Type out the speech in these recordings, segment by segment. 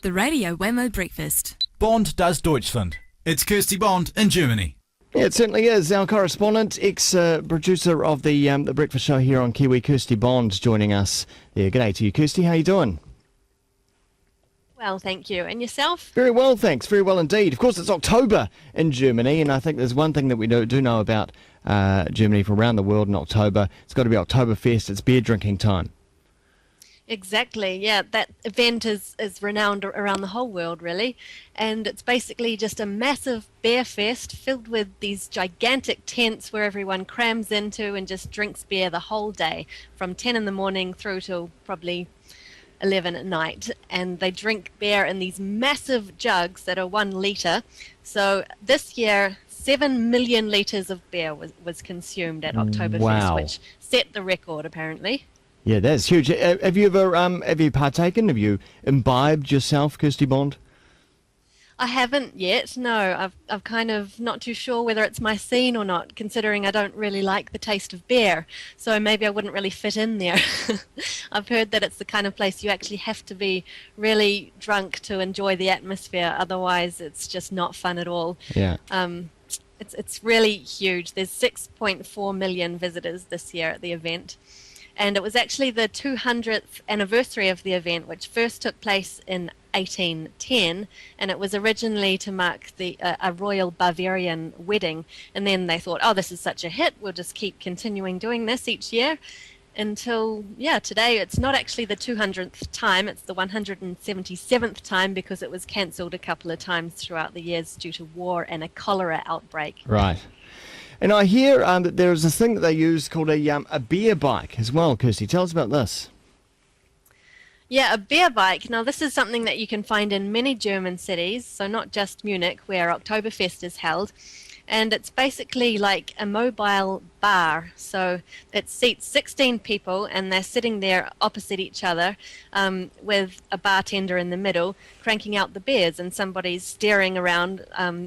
The Radio Wammo Breakfast. Bond does Deutschland. It's Kirsty Bond in Germany. Yeah, it certainly is. Our correspondent, ex-producer of the Breakfast Show here on Kiwi, Kirsty Bond, joining us. Yeah, g'day to you, Kirsty. How you doing? Well, thank you. And yourself? Very well, thanks. Very well indeed. Of course, it's October in Germany, and I think there's one thing that we do know about Germany from around the world in October. It's got to be Oktoberfest. It's beer drinking time. Exactly, yeah. That event is renowned around the whole world, really. And it's basically just a massive beer fest filled with these gigantic tents where everyone crams into and just drinks beer the whole day, from 10 in the morning through till probably 11 at night. And they drink beer in these massive jugs that are 1 litre. So this year, 7 million litres of beer was consumed at Oktoberfest, Wow. which set the record, apparently. Yeah, that's huge. Have you ever partaken? Have you imbibed yourself, Kirsty Bond? I haven't yet, no. I've kind of not too sure whether it's my scene or not, considering I don't really like the taste of beer. So maybe I wouldn't really fit in there. I've heard that it's the kind of place you actually have to be really drunk to enjoy the atmosphere. Otherwise, it's just not fun at all. Yeah. It's really huge. There's 6.4 million visitors this year at the event. And it was actually the 200th anniversary of the event, which first took place in 1810, and it was originally to mark a royal Bavarian wedding. And then they thought, oh, this is such a hit, we'll just keep continuing doing this each year until, today it's not actually the 200th time, it's the 177th time because it was cancelled a couple of times throughout the years due to war and a cholera outbreak. Right. And I hear that there is this thing that they use called a beer bike as well, Kirsty. Tell us about this. Yeah, a beer bike. Now, this is something that you can find in many German cities, so not just Munich, where Oktoberfest is held. And it's basically like a mobile bar. So it seats 16 people, and they're sitting there opposite each other with a bartender in the middle, cranking out the beers, and somebody's steering around.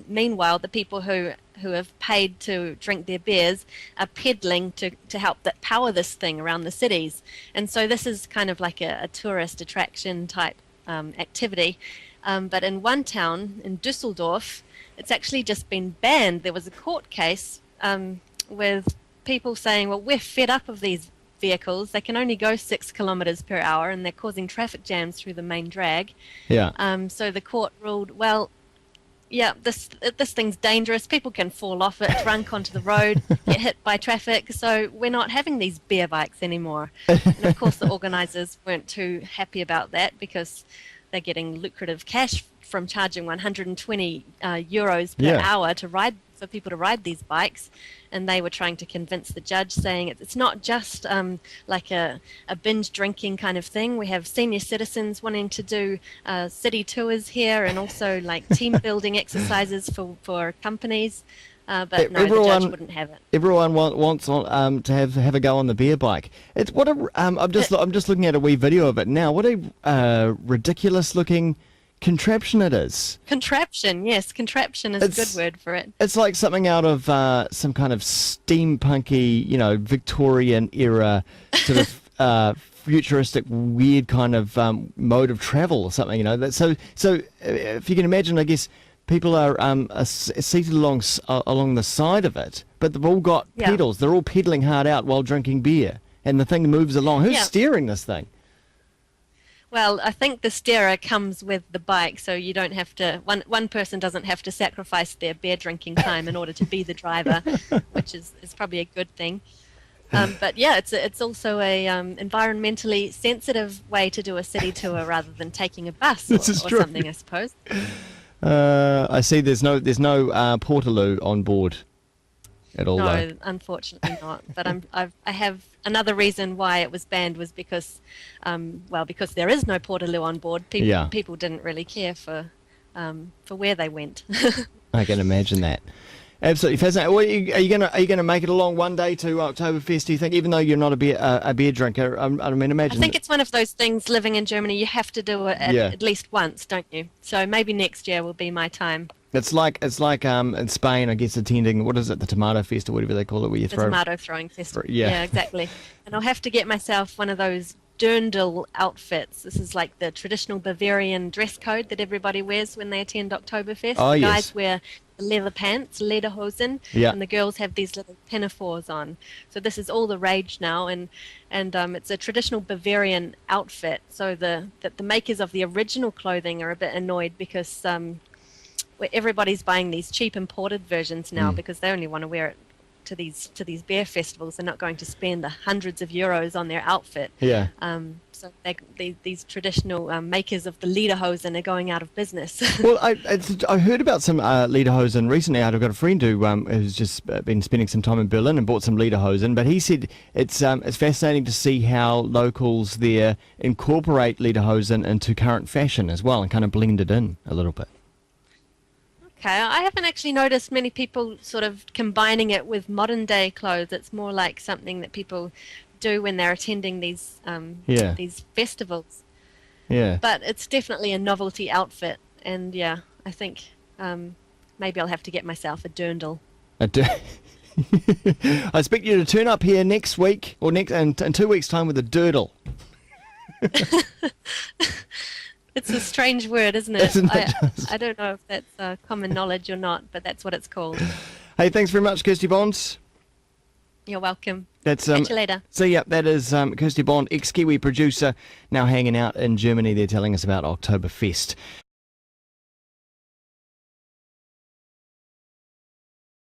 Meanwhile, the people who have paid to drink their beers are peddling to help power this thing around the cities. And so this is kind of like a tourist attraction type activity. But in one town, in Düsseldorf, it's actually just been banned. There was a court case with people saying, well, we're fed up of these vehicles. They can only go 6 kilometres per hour and they're causing traffic jams through the main drag. Yeah. So the court ruled, well, yeah, this thing's dangerous. People can fall off it, drunk onto the road, get hit by traffic. So we're not having these beer bikes anymore. And of course, the organisers weren't too happy about that because they're getting lucrative cash from charging 120 euros per hour for people to ride these bikes. And they were trying to convince the judge, saying it's not just like a binge drinking kind of thing. We have senior citizens wanting to do city tours here and also like team building exercises for companies. But no, the judge wouldn't have it. Everyone wants to have a go on the beer bike. It's what a I'm just looking at a wee video of it now. What a ridiculous looking contraption it is. Contraption, yes, contraption is a good word for it. It's like something out of some kind of steampunky, Victorian era sort of futuristic, weird kind of mode of travel or something. So if you can imagine, I guess people are seated along the side of it, but they've all got pedals. They're all pedaling hard out while drinking beer, and the thing moves along. Who's steering this thing? Well, I think the steerer comes with the bike, so you don't have to. One person doesn't have to sacrifice their beer drinking time in order to be the driver, which is probably a good thing. But yeah, it's also a environmentally sensitive way to do a city tour rather than taking a bus or something, I suppose. I see. There's no Portaloo on board at all. No, though. Unfortunately not. But I have another reason why it was banned was because there is no Portaloo on board. People didn't really care for where they went. I can imagine that. Absolutely fascinating. Well, are you going to make it along one day to Oktoberfest? Do you think, even though you're not a beer drinker? I mean, imagine. I think it's one of those things. Living in Germany, you have to do it at least once, don't you? So maybe next year will be my time. It's like in Spain, I guess, attending, what is it, the Tomato Fest or whatever they call it, where you throw... The tomato throwing festival. Yeah, exactly. And I'll have to get myself one of those dirndl outfits. This is like the traditional Bavarian dress code that everybody wears when they attend Oktoberfest. Oh, the yes. guys wear leather pants, lederhosen, Yeah. and the girls have these little pinafores on. So this is all the rage now, and it's a traditional Bavarian outfit. So the makers of the original clothing are a bit annoyed because everybody's buying these cheap imported versions now because they only want to wear it to these beer festivals. They're not going to spend the hundreds of euros on their outfit. Yeah. So these traditional makers of the lederhosen are going out of business. Well, I heard about some lederhosen recently. I've got a friend who's just been spending some time in Berlin and bought some lederhosen, but he said it's fascinating to see how locals there incorporate lederhosen into current fashion as well and kind of blend it in a little bit. Okay, I haven't actually noticed many people sort of combining it with modern day clothes. It's more like something that people do when they're attending these festivals. Yeah. But it's definitely a novelty outfit, and yeah, I think maybe I'll have to get myself a dirndl. I expect you to turn up here next week or in 2 weeks' time with a dirndl. It's a strange word, isn't it? Isn't it? I don't know if that's common knowledge or not, but that's what it's called. Hey, thanks very much, Kirsty Bond. You're welcome. Catch you later. So yeah, that is Kirsty Bond, ex-Kiwi producer, now hanging out in Germany. They're telling us about Oktoberfest.